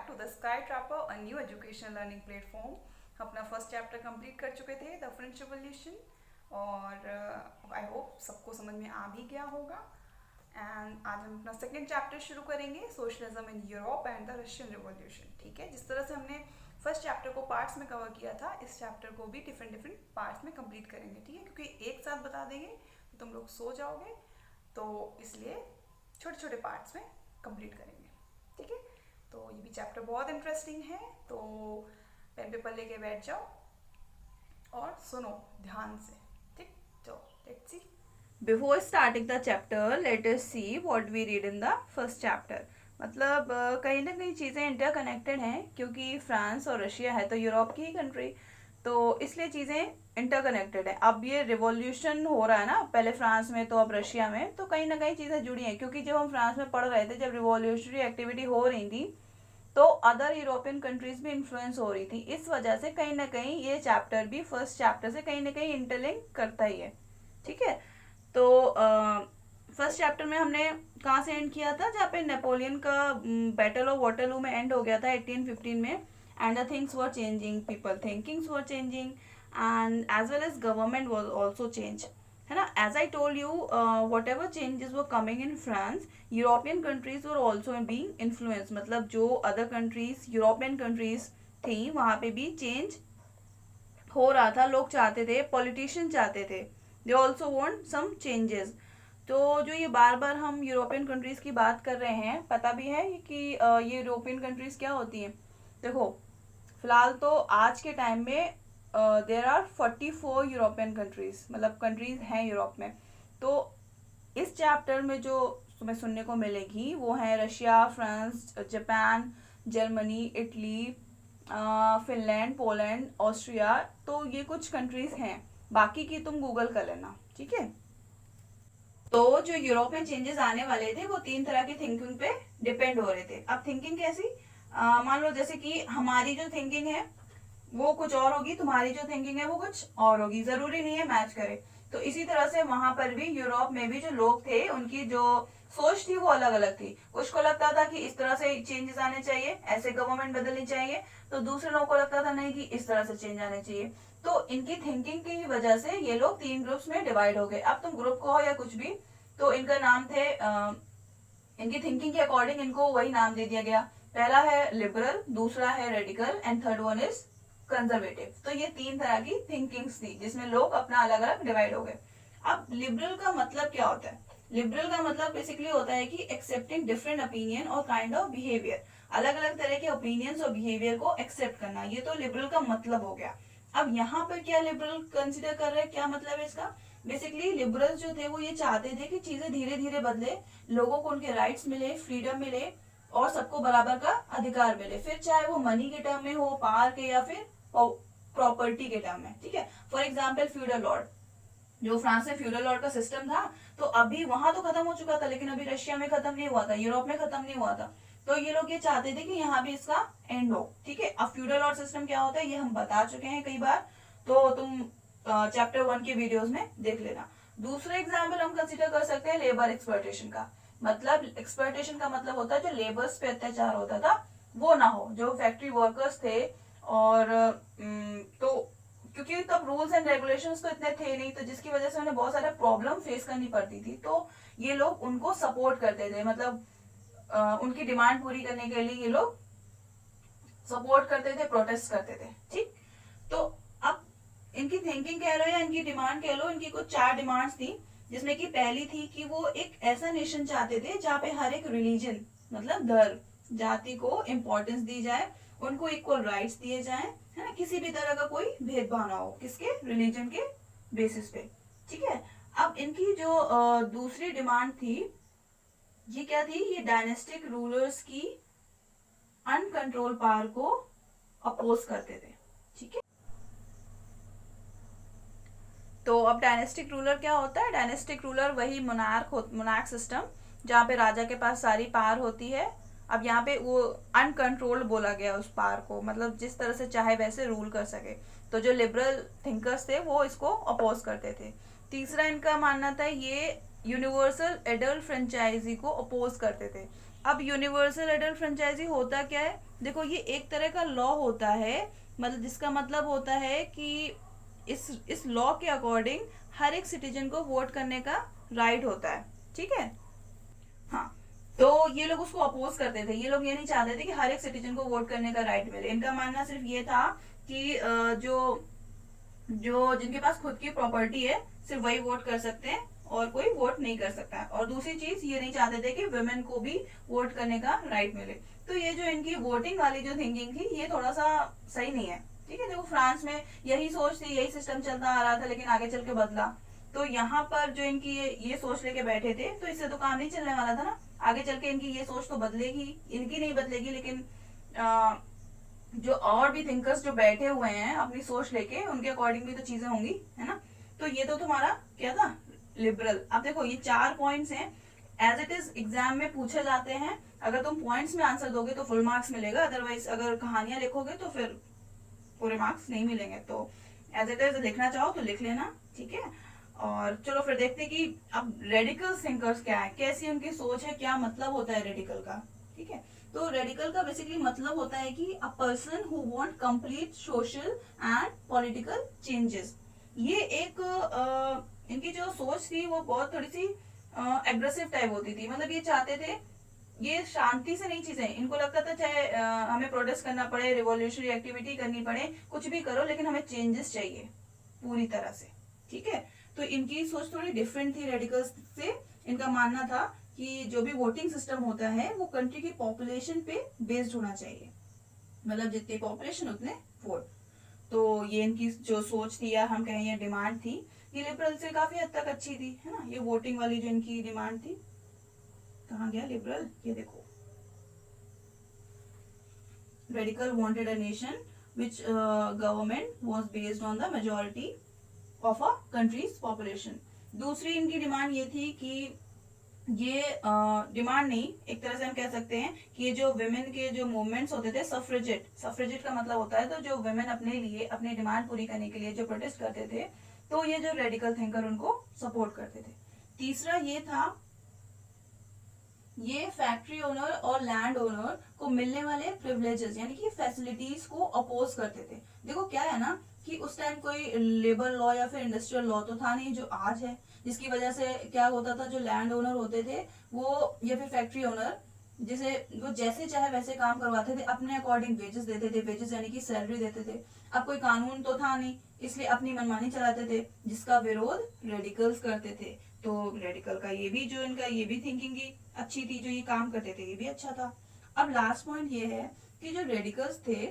back to the Sky Trapper, a new educational learning platform. अपना first chapter complete कर चुके थे the French revolution और I hope सबको समझ में आ भी गया होगा. एंड आज हम अपना सेकेंड चैप्टर शुरू करेंगे, socialism in Europe and the Russian revolution. ठीक है, जिस तरह से हमने फर्स्ट चैप्टर को पार्ट्स में कवर किया था, इस चैप्टर को भी डिफरेंट डिफरेंट पार्ट्स में कंप्लीट करेंगे. ठीक है, क्योंकि एक साथ बता देंगे तो तुम लोग सो जाओगे, तो इसलिए छोटे छोटे पार्ट्स में कंप्लीट करेंगे. ठीक है, तो ये भी चैप्टर बहुत इंटरेस्टिंग है, तो पेन पेपर लेके बैठ जाओ और सुनो ध्यान से. ठीक, तो let's see. Before starting the chapter, let us see what we read in the first chapter. मतलब कहीं ना कहीं चीज़ें इंटरकनेक्टेड हैं, क्योंकि फ्रांस और रशिया है तो यूरोप की ही कंट्री, तो इसलिए चीज़ें इंटरकनेक्टेड है. अब ये रिवॉल्यूशन हो रहा है ना, पहले फ्रांस में तो अब रशिया में, तो कहीं ना कहीं चीज़ें जुड़ी हैं. क्योंकि जब हम फ्रांस में पढ़ रहे थे, जब रिवॉल्यूशनरी एक्टिविटी हो रही थी, तो अदर यूरोपियन कंट्रीज भी इन्फ्लुएंस हो रही थी. इस वजह से कहीं ना कहीं ये चैप्टर भी फर्स्ट चैप्टर से कहीं ना कहीं इंटरलिंक करता ही है. ठीक है, तो फर्स्ट चैप्टर में हमने कहाँ से एंड किया था, जहाँ पे नेपोलियन का बैटल ऑफ वाटरलू में एंड हो गया था 1815 में. And the things were changing, people thinkings were changing, and as well as government was also change, है ना. As I told you, whatever changes were coming in France, European countries were also being influence. मतलब जो other countries, European countries थी, वहाँ पे भी change हो रहा था. लोग चाहते थे, पॉलिटिशियन चाहते थे, they also want some changes. तो जो ये बार बार हम यूरोपियन कंट्रीज की बात कर रहे हैं, पता भी है कि ये यूरोपियन कंट्रीज क्या होती हैं. देखो, फिलहाल तो आज के टाइम में देर आर 44 यूरोपियन कंट्रीज, मतलब कंट्रीज हैं यूरोप में. तो इस चैप्टर में जो तुम्हें सुनने को मिलेगी वो है Russia, France, Japan, Germany, Italy, Finland, Poland, Austria. तो ये कुछ कंट्रीज हैं, बाकी की तुम गूगल कर लेना. ठीक है, तो जो यूरोप में चेंजेस आने वाले थे वो 3 तरह की थिंकिंग पे डिपेंड हो रहे थे. अब थिंकिंग कैसी, मान लो जैसे कि हमारी जो थिंकिंग है वो कुछ और होगी, तुम्हारी जो थिंकिंग है वो कुछ और होगी, जरूरी नहीं है मैच करे. तो इसी तरह से वहां पर भी, यूरोप में भी जो लोग थे, उनकी जो सोच थी वो अलग अलग थी. कुछ को लगता था कि इस तरह से चेंजेस आने चाहिए, ऐसे गवर्नमेंट बदलनी चाहिए, तो दूसरे लोगों को लगता था नहीं कि इस तरह से चेंज आने चाहिए. तो इनकी थिंकिंग की वजह से ये लोग 3 ग्रुप्स में डिवाइड हो गए. अब तुम ग्रुप को हो या कुछ भी, तो इनका नाम थे, इनकी थिंकिंग के अकॉर्डिंग इनको वही नाम दे दिया गया. पहला है लिबरल, दूसरा है radical, and third one is conservative. तो ये 3 तरह की थिंकिंग्स थी जिसमें लोग अपना अलग अलग डिवाइड हो गए. अब लिबरल का मतलब क्या होता है? लिबरल का मतलब बेसिकली होता है कि एक्सेप्टिंग डिफरेंट ओपिनियन और काइंड ऑफ बिहेवियर. अलग अलग तरह के ओपिनियंस और बिहेवियर को एक्सेप्ट करना, ये तो लिबरल का मतलब हो गया. अब यहाँ पर क्या लिबरल कंसिडर कर रहे हैं, क्या मतलब है इसका? बेसिकली लिबरल्स जो थे वो ये चाहते थे कि चीजें धीरे धीरे बदले, लोगों को उनके राइट्स मिले, फ्रीडम मिले, और सबको बराबर का अधिकार मिले, फिर चाहे वो मनी के टर्म में हो, पावर के, या फिर प्रॉपर्टी के टर्म में. ठीक है, फॉर एग्जाम्पल फ्यूडल लॉर्ड, जो फ्रांस में फ्यूडल लॉर्ड का सिस्टम था, तो अभी वहां तो खत्म हो चुका था, लेकिन अभी रशिया में खत्म नहीं हुआ था, यूरोप में खत्म नहीं हुआ था. तो ये लोग ये चाहते थे कि यहाँ भी इसका एंड हो. ठीक है, अब फ्यूडल लॉर्ड सिस्टम क्या होता है ये हम बता चुके हैं कई बार, तो तुम चैप्टर 1 के वीडियोस में देख लेना. दूसरा एग्जाम्पल हम कंसिडर कर सकते हैं लेबर एक्सप्लॉयटेशन का. मतलब एक्सप्लॉयटेशन का मतलब होता है जो लेबर्स पे अत्याचार होता था वो ना हो, जो फैक्ट्री वर्कर्स थे. और तो क्योंकि तब रूल्स एंड रेगुलेशंस तो इतने थे नहीं, तो जिसकी वजह से उन्हें बहुत सारे प्रॉब्लम फेस करनी पड़ती थी. तो ये लोग उनको सपोर्ट करते थे, मतलब उनकी डिमांड पूरी करने के लिए ये लोग सपोर्ट करते थे, प्रोटेस्ट करते थे. ठीक, तो अब इनकी थिंकिंग कह लो या इनकी डिमांड कह लो, इनकी कुछ 4 डिमांड्स थी, जिसमें कि पहली थी कि वो एक ऐसा नेशन चाहते थे जहाँ पे हर एक रिलीजन, मतलब धर्म, जाति को इम्पोर्टेंस दी जाए, उनको इक्वल राइट्स दिए जाए, है ना, किसी भी तरह का कोई भेदभाव ना हो, किसके, रिलीजन के बेसिस पे. ठीक है, अब इनकी जो दूसरी डिमांड थी, ये क्या थी, ये डायनेस्टिक रूलर्स की अनकंट्रोल पावर को अपोज करते थे. ठीक है, तो अब डायनेस्टिक रूलर क्या होता है? डायनेस्टिक रूलर वही मोनार्क सिस्टम जहाँ पे राजा के पास सारी पावर होती है. अब यहाँ पे वो अनकंट्रोल्ड बोला गया उस पावर को, मतलब जिस तरह से चाहे वैसे रूल कर सके. तो जो लिबरल थिंकर्स थे वो इसको अपोज करते थे. तीसरा इनका मानना था ये यूनिवर्सल एडल्ट फ्रेंचाइजी को अपोज करते थे. अब यूनिवर्सल एडल्ट फ्रेंचाइजी होता क्या है, देखो ये एक तरह का लॉ होता है, मतलब जिसका मतलब होता है कि इस लॉ के अकॉर्डिंग हर एक सिटीजन को वोट करने का राइट होता है, ठीक है। हाँ, तो ये लोग उसको अपोज करते थे, ये लोग ये नहीं चाहते थे कि हर एक सिटीजन को वोट करने का राइट मिले। इनका मानना सिर्फ ये था कि जो जो जिनके पास खुद की प्रॉपर्टी है सिर्फ वही वोट कर सकते हैं और कोई वोट नहीं कर सकता है। और दूसरी चीज ये नहीं चाहते थे कि वुमेन को भी वोट करने का राइट मिले। तो ये जो इनकी वोटिंग वाली जो थिंकिंग थी ये थोड़ा सा सही नहीं है, ठीक है। देखो फ्रांस में यही सोच थी, यही सिस्टम चलता आ रहा था, लेकिन आगे चल के बदला। तो यहाँ पर जो इनकी ये सोच लेके बैठे थे, तो इससे तो काम नहीं चलने वाला था ना। आगे चल के इनकी ये सोच तो बदलेगी, इनकी नहीं बदलेगी, लेकिन जो और भी थिंकर्स जो बैठे हुए हैं अपनी सोच लेके, उनके अकॉर्डिंग भी तो चीजें होंगी, है ना। तो ये तो तुम्हारा क्या था, लिबरल। अब देखो ये 4 पॉइंट्स हैं, एज इट इज एग्जाम में पूछे जाते हैं। अगर तुम पॉइंट्स में आंसर दोगे तो फुल मार्क्स मिलेगा, अदरवाइज अगर कहानियां लिखोगे तो फिर पूरे मार्क्स नहीं मिलेंगे। तो एज इट इज लिखना चाहो तो लिख लेना, ठीक है। और चलो फिर देखते हैं कि अब रेडिकल थिंकर्स क्या है, कैसी उनकी सोच है, क्या मतलब होता है रेडिकल का, ठीक है। तो रेडिकल का बेसिकली मतलब होता है कि a person who want complete social and political changes. ये एक इनकी जो सोच थी वो बहुत थोड़ी सी एग्रेसिव टाइप होती थी, मतलब ये चाहते थे ये शांति से नहीं चीजें, इनको लगता था चाहे हमें प्रोटेस्ट करना पड़े, रिवॉल्यूशनरी एक्टिविटी करनी पड़े, कुछ भी करो, लेकिन हमें चेंजेस चाहिए पूरी तरह से, ठीक है। तो इनकी सोच थोड़ी डिफरेंट थी रेडिकल्स से। इनका मानना था कि जो भी वोटिंग सिस्टम होता है वो कंट्री की पॉपुलेशन पे बेस्ड होना चाहिए, मतलब जितनी पॉपुलेशन उतने वोट। तो ये इनकी जो सोच थी या हम कहें ये डिमांड थी, ये लिबरल से काफी हद तक अच्छी थी, है ना। ये वोटिंग वाली जो इनकी डिमांड थी, कहाँ गया लिबरल, ये देखो, radical wanted a nation which government was based on the majority of a country's population। दूसरी इनकी डिमांड ये थी कि ये डिमांड नहीं, एक तरह से हम कह सकते हैं कि ये जो वुमेन के जो मूवमेंट्स होते थे, सफ्रेजेट, सफ्रेजेट का मतलब होता है तो जो वुमेन अपने लिए अपनी डिमांड पूरी करने के लिए जो प्रोटेस्ट करते थे, तो ये जो रेडिकल थिंकर उनको सपोर्ट करते थे। तीसरा ये था, ये फैक्ट्री ओनर और लैंड ओनर को मिलने वाले प्रिविलेजेस यानी कि फैसिलिटीज को अपोज करते थे। देखो क्या है ना कि उस टाइम कोई लेबर लॉ या फिर इंडस्ट्रियल लॉ तो था नहीं जो आज है, जिसकी वजह से क्या होता था, जो लैंड ओनर होते थे वो या फिर फैक्ट्री ओनर, जिसे वो जैसे चाहे वैसे काम करवाते थे, अपने अकॉर्डिंग वेजेस देते थे, वेजेस यानी कि सैलरी देते थे। अब कोई कानून तो था नहीं, इसलिए अपनी मनमानी चलाते थे, जिसका विरोध रेडिकल्स करते थे। तो रेडिकल का ये भी जो इनका ये भी थिंकिंग ही अच्छी थी, जो ये काम करते थे ये भी अच्छा था। अब लास्ट पॉइंट ये है कि जो रेडिकल्स थे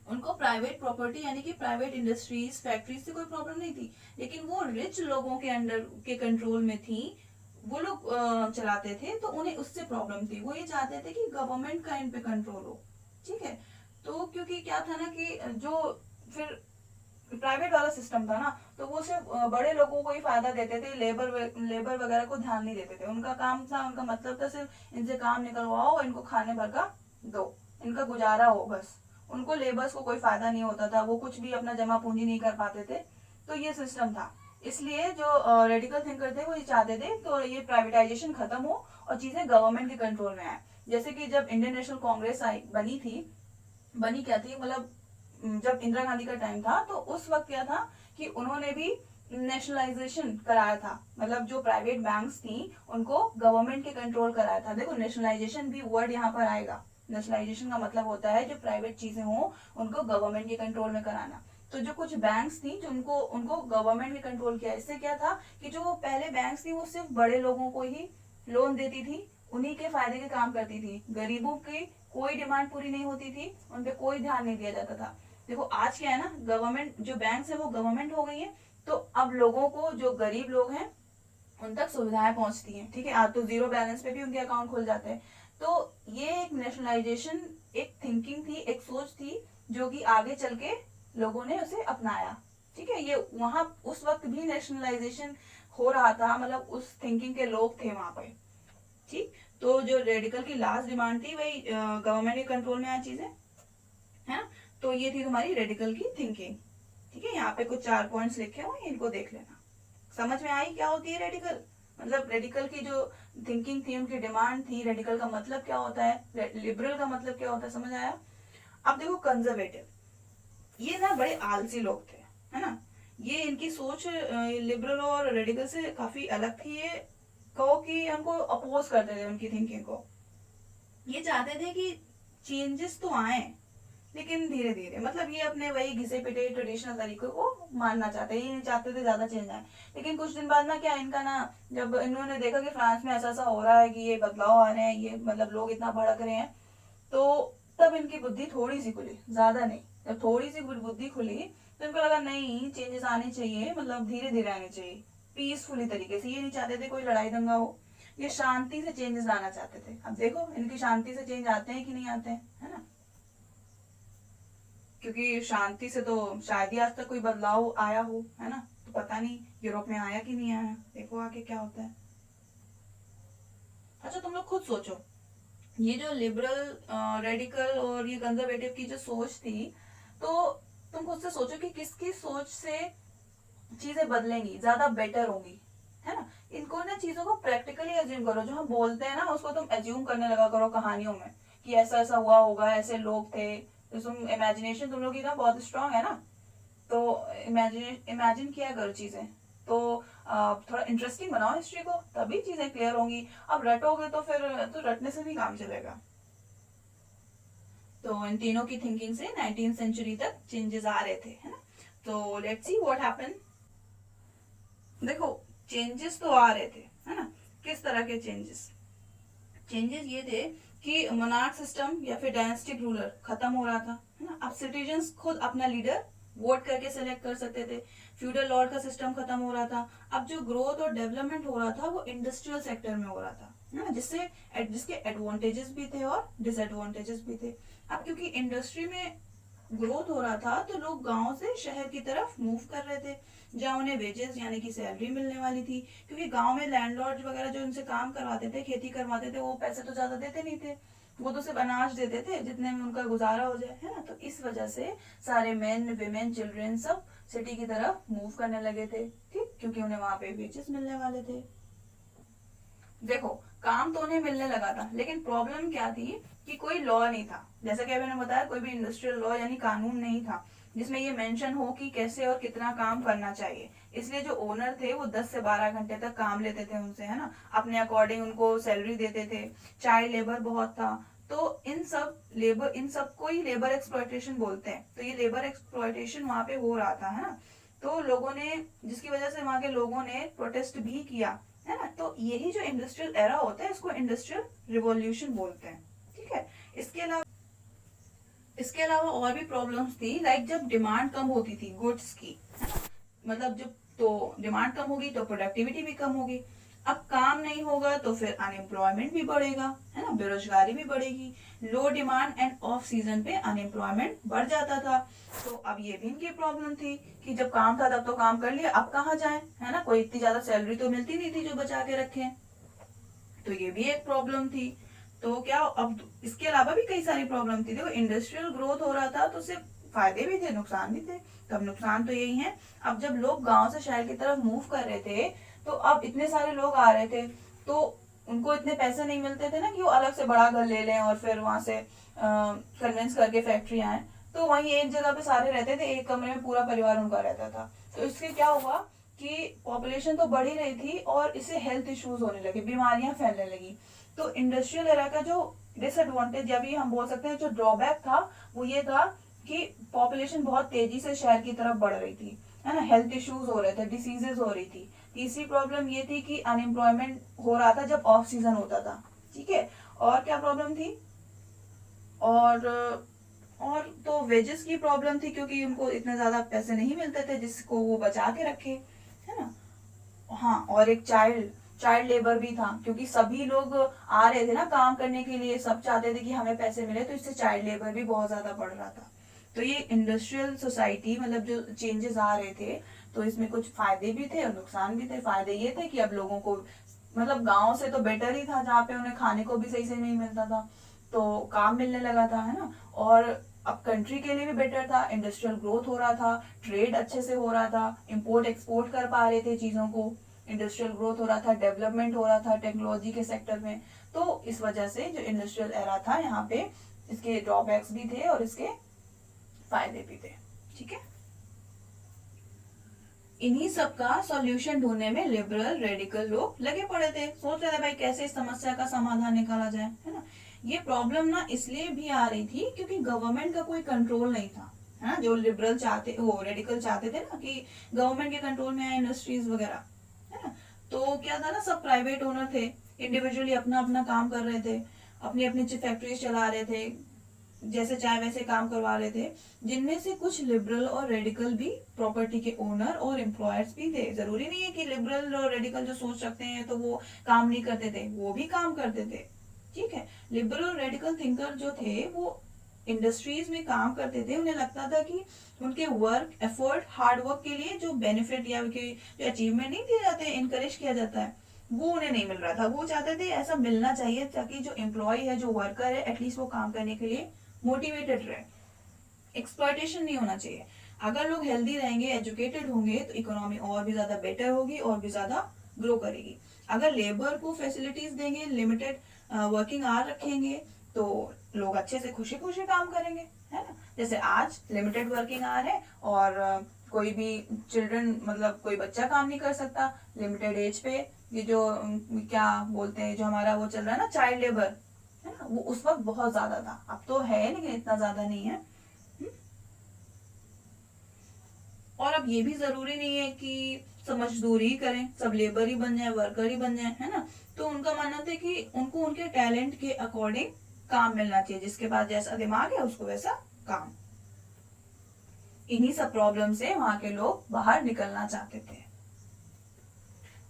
उनको प्राइवेट प्रॉपर्टी यानी कि प्राइवेट इंडस्ट्रीज फैक्ट्रीज से कोई प्रॉब्लम नहीं थी, लेकिन वो रिच लोगों के अंडर के कंट्रोल में थी, वो लोग चलाते थे, तो उन्हें उससे प्रॉब्लम थी। वो ये चाहते थे कि गवर्नमेंट का इन पे कंट्रोल हो, ठीक है। तो क्योंकि क्या था ना कि जो फिर प्राइवेट वाला सिस्टम था ना, तो वो सिर्फ बड़े लोगों को ही फायदा देते थे, लेबर वगैरह को ध्यान नहीं देते थे। उनका काम था, उनका मतलब था सिर्फ इनसे काम निकलवाओ, इनको खाने भर का दो, इनका गुजारा हो बस। उनको लेबर्स को कोई फायदा नहीं होता था, वो कुछ भी अपना जमा पूंजी नहीं कर पाते थे। तो ये सिस्टम था, इसलिए जो रेडिकल थिंकर थे वो ये चाहते थे तो ये प्राइवेटाइजेशन खत्म हो और चीजें गवर्नमेंट के कंट्रोल में आए। जैसे कि जब इंडियन नेशनल कांग्रेस आई बनी थी, बनी क्या थी, मतलब जब इंदिरा गांधी का टाइम था तो उस वक्त क्या था कि उन्होंने भी नेशनलाइजेशन कराया था, मतलब जो प्राइवेट बैंक्स थी उनको गवर्नमेंट के कंट्रोल कराया था। देखो नेशनलाइजेशन भी वर्ड यहाँ पर आएगा, नेशनलाइजेशन का मतलब होता है जो प्राइवेट चीजें हो उनको गवर्नमेंट के कंट्रोल में कराना। तो जो कुछ बैंक्स थी जो उनको उनको गवर्नमेंट ने कंट्रोल किया। इससे क्या था कि जो पहले बैंक्स थी वो सिर्फ बड़े लोगों को ही लोन देती थी, उन्हीं के फायदे के काम करती थी, गरीबों की कोई डिमांड पूरी नहीं होती थी, उन पे कोई ध्यान नहीं दिया जाता था। देखो आज क्या है ना, गवर्नमेंट जो बैंक है वो गवर्नमेंट हो गई है, तो अब लोगों को जो गरीब लोग हैं उन तक सुविधाएं पहुंचती हैं, ठीक है। आज तो जीरो बैलेंस पे भी उनके अकाउंट खुल जाते हैं। तो ये एक नेशनलाइजेशन एक थिंकिंग थी, एक सोच थी, जो कि आगे चल के लोगों ने उसे अपनाया, ठीक है। ये वहां उस वक्त भी नेशनलाइजेशन हो रहा था, मतलब उस थिंकिंग के लोग थे वहां पे, ठीक। तो जो रेडिकल की लास्ट डिमांड थी वही गवर्नमेंट के कंट्रोल में आ चीजें, है ना। तो ये थी तुम्हारी रेडिकल की थिंकिंग, ठीक है। यहाँ पे कुछ 4 पॉइंट्स लिखे हुए हैं, इनको देख लेना। समझ में आई क्या होती है रेडिकल? मतलब रेडिकल की जो थिंकिंग थी, उनकी डिमांड थी, रेडिकल का मतलब क्या होता है, लिबरल का मतलब क्या होता है, समझ आया? अब देखो कंजर्वेटिव, ये ना बड़े आलसी लोग थे, है ना। ये इनकी सोच लिबरल और रेडिकल से काफी अलग थी। ये कहो कि उनको अपोज करते थे उनकी थिंकिंग को। ये चाहते थे कि चेंजेस तो आए, लेकिन धीरे धीरे, मतलब ये अपने वही घिसे पिटे ट्रेडिशनल तरीकों को मानना चाहते हैं, ये नहीं चाहते थे ज्यादा चेंज आए। लेकिन कुछ दिन बाद ना क्या इनका ना, जब इन्होंने देखा कि फ्रांस में ऐसा ऐसा हो रहा है कि ये बदलाव आ रहे हैं, ये मतलब लोग इतना भड़क रहे हैं, तो तब इनकी बुद्धि थोड़ी सी खुली, ज्यादा नहीं, जब थोड़ी सी बुद्धि खुली तो इनको लगा नहीं, चेंजेस आने चाहिए, मतलब धीरे धीरे आने चाहिए, पीसफुली तरीके से। ये नहीं चाहते थे कोई लड़ाई दंगा हो, ये शांति से चेंजेस लाना चाहते थे। अब देखो इनकी शांति से चेंज आते हैं कि नहीं आते हैं, है ना। क्योंकि शांति से तो शायद ही आज तक कोई बदलाव आया हो, है ना। तो पता नहीं यूरोप में आया कि नहीं आया, देखो आगे क्या होता है। अच्छा तुम लोग खुद सोचो, ये जो लिबरल रेडिकल और ये कंजर्वेटिव की जो सोच थी, तो तुम खुद से सोचो कि किसकी सोच से चीजें बदलेंगी, ज्यादा बेटर होंगी, है ना। इनको ना चीजों को प्रैक्टिकली एज्यूम करो, जो हम बोलते हैं ना उसको तुम एज्यूम करने लगा करो कहानियों में, कि ऐसा ऐसा हुआ होगा, ऐसे लोग थे। तो तुम इमेजिनेशन तुम लोग की ना बहुत स्ट्रांग है ना, तो इमेजिन किया करो चीजें। तो थोड़ा इंटरेस्टिंग बनाओ हिस्ट्री को, तभी चीजें क्लियर होंगी। अब रटोगे तो फिर तो रटने से नहीं काम चलेगा। तो इन तीनों की थिंकिंग से 19th सेंचुरी तक चेंजेस आ रहे थे, है ना। तो लेट्स सी व्हाट हैपन। देखो चेंजेस तो आ रहे थे, है ना। किस तरह के चेंजेस? चेंजेस ये थे कि मोनार्क सिस्टम या फिर डायनेस्टिक रूलर खत्म हो रहा था, है ना। अब सिटीजन्स खुद अपना लीडर वोट करके सेलेक्ट कर सकते थे। फ्यूडल लॉर्ड का सिस्टम खत्म हो रहा था। अब जो ग्रोथ और डेवलपमेंट हो रहा था वो इंडस्ट्रियल सेक्टर में हो रहा था, है ना, जिसके एडवांटेजेस भी थे और डिसएडवांटेजेस भी थे। अब क्योंकि इंडस्ट्री में ग्रोथ हो रहा था, तो लोग गांव से शहर की तरफ मूव कर रहे थे, जहाँ उन्हें वेजेस यानी कि सैलरी मिलने वाली थी। क्योंकि गांव में लैंडलॉर्ड वगैरह जो उनसे काम करवाते थे, खेती करवाते थे, वो पैसे तो ज्यादा देते नहीं थे, वो तो सिर्फ अनाज देते थे जितने में उनका गुजारा हो जाए, है ना। तो इस वजह से सारे मेन विमेन चिल्ड्रन सब सिटी की तरफ मूव करने लगे थे, ठीक, क्योंकि उन्हें वहां पे वेजेस मिलने वाले थे। देखो काम तो उन्हें मिलने लगा था, लेकिन प्रॉब्लम क्या थी कि कोई लॉ नहीं था। जैसा कि मैंने बताया, कोई भी इंडस्ट्रियल लॉ यानी कानून नहीं था जिसमें ये मेंशन हो कि कैसे और कितना काम करना चाहिए। इसलिए जो ओनर थे वो 10 से 12 घंटे तक काम लेते थे उनसे, है ना, अपने अकॉर्डिंग उनको सैलरी देते थे। चाइल्ड लेबर बहुत था। तो इन सब को ही लेबर एक्सप्लॉयटेशन बोलते हैं। तो ये लेबर एक्सप्लॉयटेशन वहां पे हो रहा था, है ना। तो लोगों ने, जिसकी वजह से वहां के लोगों ने प्रोटेस्ट भी किया, है ना। तो यही जो इंडस्ट्रियल एरा होता है इसको इंडस्ट्रियल रिवॉल्यूशन बोलते हैं, ठीक है। इसके अलावा और भी प्रॉब्लम्स थी, लाइक जब डिमांड कम होती थी गुड्स की, है ना, मतलब जब तो डिमांड कम होगी तो प्रोडक्टिविटी भी कम होगी। अब काम नहीं होगा तो फिर अनएम्प्लॉयमेंट भी बढ़ेगा, है ना, बेरोजगारी भी बढ़ेगी। लो डिमांड एंड ऑफ सीजन पे अनएम्प्लॉयमेंट बढ़ जाता था। तो अब ये भी इनकी प्रॉब्लम थी कि जब काम था तब तो काम कर लिया, अब कहाँ जाए, है ना, कोई इतनी ज्यादा सैलरी तो मिलती नहीं थी जो बचा के रखे। तो ये भी एक प्रॉब्लम थी। तो क्या अब इसके अलावा भी कई सारी प्रॉब्लम थी। देखो इंडस्ट्रियल ग्रोथ हो रहा था तो सिर्फ फायदे भी थे, नुकसान भी थे। तब नुकसान तो यही है, अब जब लोग गांव से शहर की तरफ मूव कर रहे थे, तो अब इतने सारे लोग आ रहे थे, तो उनको इतने पैसे नहीं मिलते थे ना कि वो अलग से बड़ा घर ले लें और फिर वहां से कन्विंस करके फैक्ट्री आए। तो वहीं एक जगह पे सारे रहते थे, एक कमरे में पूरा परिवार उनका रहता था। तो इससे क्या हुआ कि पॉपुलेशन तो बढ़ ही रही थी और इससे हेल्थ इश्यूज होने लगे, बीमारियां फैलने लगी। तो इंडस्ट्रियल एरा का जो डिसएडवांटेज या भी हम बोल सकते हैं जो ड्रॉबैक था, वो ये था कि पॉपुलेशन बहुत तेजी से शहर की तरफ बढ़ रही थी, है ना, हेल्थ इश्यूज हो रहे थे, डिसीजेस हो रही थी। तीसरी प्रॉब्लम ये थी कि अनएम्प्लॉयमेंट हो रहा था जब ऑफ सीजन होता था, ठीक है। और क्या प्रॉब्लम थी? और तो वेजेस की प्रॉब्लम थी, क्योंकि उनको इतने ज्यादा पैसे नहीं मिलते थे जिसको वो बचा के रखे, है ना। हाँ, और एक चाइल्ड लेबर भी था, क्योंकि सभी लोग आ रहे थे ना काम करने के लिए, सब चाहते थे कि हमें पैसे मिले, तो इससे चाइल्ड लेबर भी बहुत ज्यादा बढ़ रहा था। तो ये इंडस्ट्रियल सोसाइटी, मतलब जो चेंजेस आ रहे थे, तो इसमें कुछ फायदे भी थे और नुकसान भी थे। फायदे ये थे कि अब लोगों को, मतलब गांव से तो बेटर ही था, जहाँ पे उन्हें खाने को भी सही से नहीं मिलता था, तो काम मिलने लगा था, है ना। और अब कंट्री के लिए भी बेटर था, इंडस्ट्रियल ग्रोथ हो रहा था, ट्रेड अच्छे से हो रहा था, इंपोर्ट एक्सपोर्ट कर पा रहे थे चीजों को, इंडस्ट्रियल ग्रोथ हो रहा था, डेवलपमेंट हो रहा था टेक्नोलॉजी के सेक्टर में। तो इस वजह से जो इंडस्ट्रियल एरा था यहाँ पे इसके ड्रॉबैक्स भी थे और इसके फायदे भी थे। ठीक है, इन्हीं सब का सॉल्यूशन ढूंढने में लिबरल रेडिकल लोग लगे पड़े थे, सोच रहे थे भाई कैसे इस समस्या का समाधान निकाला जाए, है ना। ये प्रॉब्लम ना इसलिए भी आ रही थी क्योंकि गवर्नमेंट का कोई कंट्रोल नहीं था, है ना। जो लिबरल चाहते, वो रेडिकल चाहते थे ना कि गवर्नमेंट के कंट्रोल में आए इंडस्ट्रीज वगैरह, है ना। तो क्या था ना, सब प्राइवेट ओनर थे, इंडिविजुअली अपना अपना काम कर रहे थे, अपनी अपनी फैक्ट्रीज चला रहे थे, जैसे चाहे वैसे काम करवा रहे थे, जिनमें से कुछ लिबरल और रेडिकल भी प्रॉपर्टी के ओनर और एम्प्लॉयर्स भी थे। जरूरी नहीं है कि लिबरल और रेडिकल जो सोच रखते हैं तो वो काम नहीं करते थे, वो भी काम करते थे। ठीक है, लिबरल और रेडिकल थिंकर जो थे वो इंडस्ट्रीज में काम करते थे, उन्हें लगता था कि उनके वर्क एफर्ट हार्ड वर्क के लिए जो बेनिफिट या जो अचीवमेंट नहीं दिए जाते, इनकरेज किया जाता है, वो उन्हें नहीं मिल रहा था। वो चाहते थे ऐसा मिलना चाहिए ताकि जो एम्प्लॉय है, जो वर्कर है, एटलीस्ट वो काम करने के लिए मोटिवेटेड रहे। एक्सप्लॉयटेशन नहीं होना चाहिए। अगर लोग हेल्दी रहेंगे, एजुकेटेड होंगे तो इकोनॉमी और भी ज्यादा बेटर होगी और भी ज्यादा ग्रो करेगी। अगर लेबर को फैसिलिटीज देंगे, लिमिटेड वर्किंग आवर रखेंगे तो लोग अच्छे से खुशी खुशी काम करेंगे, है ना। जैसे आज लिमिटेड वर्किंग आवर है और कोई भी चिल्ड्रन, मतलब कोई बच्चा काम नहीं कर सकता लिमिटेड एज पे। ये जो क्या बोलते हैं, जो हमारा वो चल रहा है ना चाइल्ड लेबर, है ना, वो उस वक्त बहुत ज्यादा था, अब तो है लेकिन इतना ज्यादा नहीं है। और अब ये भी जरूरी नहीं है कि सब मजदूरी ही करें, सब लेबर ही बन जाए, वर्कर ही बन जाए, है ना। तो उनका मानना था कि उनको उनके टैलेंट के अकॉर्डिंग काम मिलना चाहिए, जिसके पास जैसा दिमाग है उसको वैसा काम। इन्हीं सब प्रॉब्लम से वहां के लोग बाहर निकलना चाहते थे।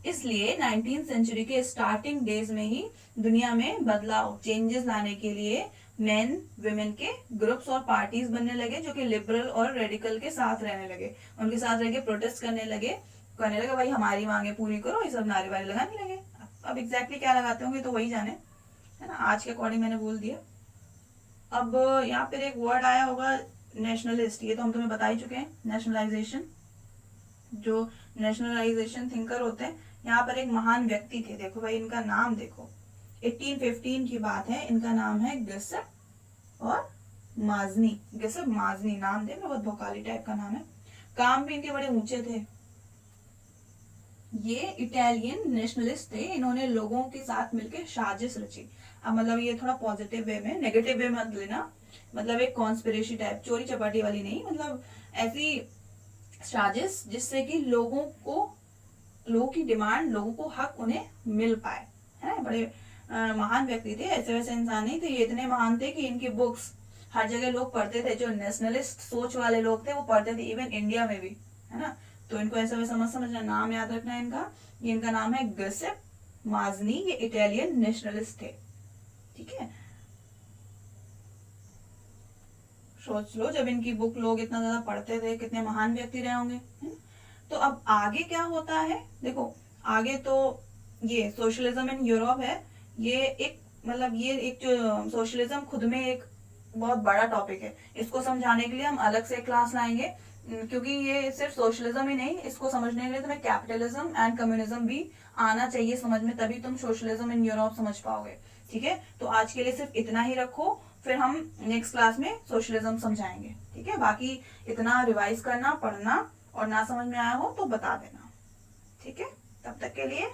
इसलिए 19वीं सेंचुरी के स्टार्टिंग डेज में ही दुनिया में बदलाव, चेंजेस लाने के लिए मेन विमेन के ग्रुप्स और पार्टीज बनने लगे, जो कि लिबरल और रेडिकल के साथ रहने लगे, उनके साथ रह के प्रोटेस्ट करने लगे भाई हमारी मांगे पूरी करो, ये सब नारेबाजी लगाने लगे। अब एग्जैक्टली क्या लगाते होंगे तो वही जाने, है ना। आज के अकॉर्डिंग मैंने बोल दिया। अब यहाँ पर एक वर्ड आया होगा नेशनलिस्ट, ये तो हम तुम्हें बता ही चुके हैं। नेशनलाइजेशन, जो नेशनलाइजेशन थिंकर होते हैं, यहाँ पर एक महान व्यक्ति थे, देखो भाई इनका नाम देखो, 1815 की बात है, इनका नाम है गिसेप और माजनी। गिसेप माजनी नाम दे, बहुत भोकाली टाइप का नाम है, काम भी इनके बड़े ऊंचे थे। ये इटालियन नेशनलिस्ट थे, इन्होंने लोगों के साथ मिलकर साजिश रची। अब मतलब ये थोड़ा पॉजिटिव वे में, नेगेटिव वे मत लेना, मतलब एक कॉन्स्पिरेसी टाइप, चोरी चपाटी वाली नहीं, मतलब ऐसी साजिश जिससे कि लोगों की डिमांड, लोगों को हक उन्हें मिल पाए, है ना। बड़े महान व्यक्ति थे, ऐसे वैसे इंसान नहीं थे। ये इतने महान थे कि इनकी बुक्स हर जगह लोग पढ़ते थे, जो नेशनलिस्ट सोच वाले लोग थे वो पढ़ते थे, इवन इंडिया में भी, है ना। तो इनको ऐसा वैसा मत समझना, नाम याद रखना है इनका। ये इनका नाम है गिसेप माजनी, ये इटालियन नेशनलिस्ट थे। ठीक है, सोच लो जब इनकी बुक लोग इतना ज्यादा पढ़ते थे, कितने महान व्यक्ति रहे होंगे, है ना। तो अब आगे क्या होता है, देखो आगे तो ये सोशलिज्म इन यूरोप है। ये एक मतलब ये एक जो सोशलिज्म खुद में एक बहुत बड़ा टॉपिक है, इसको समझाने के लिए हम अलग से क्लास लाएंगे, क्योंकि ये सिर्फ सोशलिज्म ही नहीं, इसको समझने के लिए तुम्हें कैपिटलिज्म एंड कम्युनिज्म भी आना चाहिए समझ में, तभी तुम सोशलिज्म इन यूरोप समझ पाओगे। ठीक है, तो आज के लिए सिर्फ इतना ही रखो, फिर हम नेक्स्ट क्लास में सोशलिज्म समझाएंगे। ठीक है, बाकी इतना रिवाइज करना, पढ़ना, और ना समझ में आया हो तो बता देना। ठीक है, तब तक के लिए